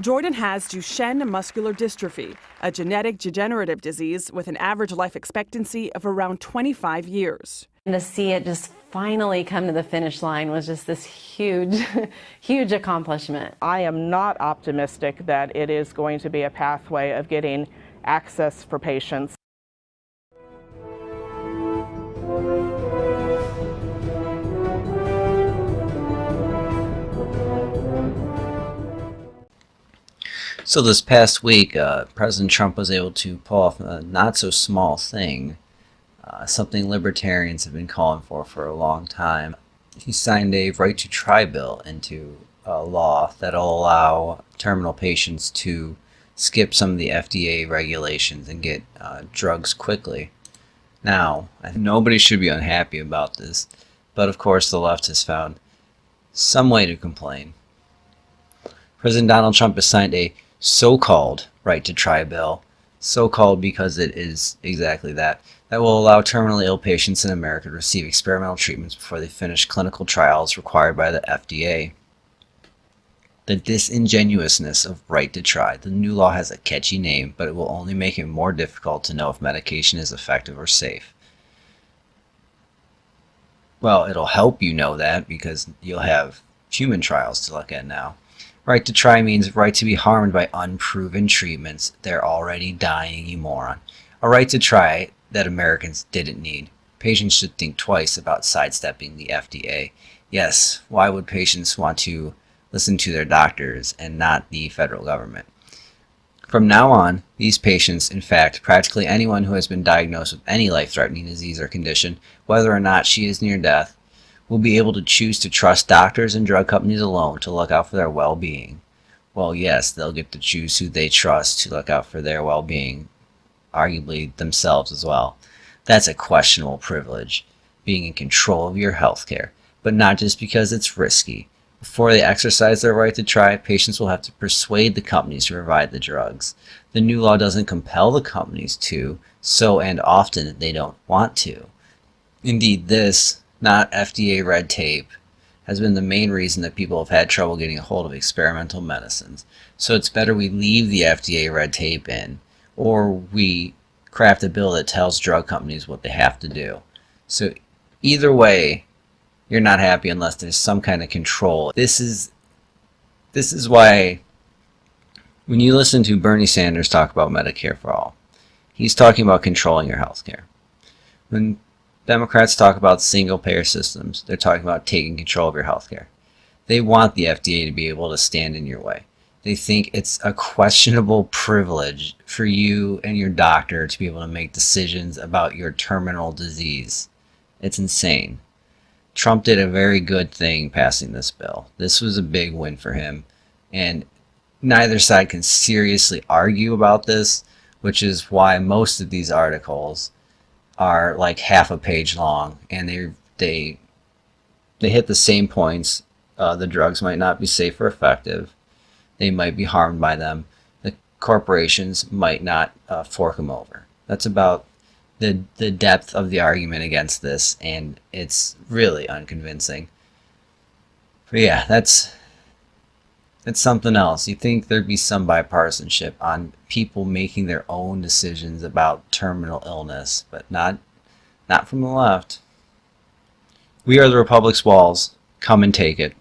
Jordan has Duchenne muscular dystrophy, a genetic degenerative disease with an average life expectancy of around 25 years. And to see it just finally come to the finish line was just this huge, huge accomplishment. I am not optimistic that it is going to be a pathway of getting access for patients. So this past week, President Trump was able to pull off a not so small thing, something libertarians have been calling for a long time. He signed a right to try bill into law that'll allow terminal patients to skip some of the FDA regulations and get drugs quickly. Now, nobody should be unhappy about this, but of course the left has found some way to complain. President Donald Trump has signed a so-called right to try bill, so-called because it is exactly that will allow terminally ill patients in America to receive experimental treatments before they finish clinical trials required by the FDA. The disingenuousness of right to try. The new law has a catchy name, but it will only make it more difficult to know if medication is effective or safe. Well, it'll help you know that because you'll have human trials to look at now. Right to try means right to be harmed by unproven treatments. They're already dying, you moron. A right to try that Americans didn't need. Patients should think twice about sidestepping the FDA. Yes, why would patients want to listen to their doctors and not the federal government? From now on, these patients, in fact, practically anyone who has been diagnosed with any life-threatening disease or condition, whether or not she is near death, will be able to choose to trust doctors and drug companies alone to look out for their well-being. Well, yes, they'll get to choose who they trust to look out for their well-being, arguably themselves as well. That's a questionable privilege, being in control of your health care, but not just because it's risky. Before they exercise their right to try, patients will have to persuade the companies to provide the drugs. The new law doesn't compel the companies to, so and often they don't want to. Indeed, this, not FDA red tape, has been the main reason that people have had trouble getting a hold of experimental medicines. So it's better we leave the FDA red tape in, or we craft a bill that tells drug companies what they have to do. So either way, you're not happy unless there's some kind of control. This is why when you listen to Bernie Sanders talk about Medicare for all, he's talking about controlling your health care. When Democrats talk about single-payer systems, they're talking about taking control of your health care. They want the FDA to be able to stand in your way. They think it's a questionable privilege for you and your doctor to be able to make decisions about your terminal disease. It's insane. Trump did a very good thing passing this bill. This was a big win for him, and neither side can seriously argue about this, which is why most of these articles are like half a page long, and they hit the same points. The drugs might not be safe or effective. They might be harmed by them. The corporations might not fork them over. That's about the depth of the argument against this, and it's really unconvincing. But yeah, that's something else. You think there'd be some bipartisanship on people making their own decisions about terminal illness, but not from the left. We are the Republic's walls. Come and take it.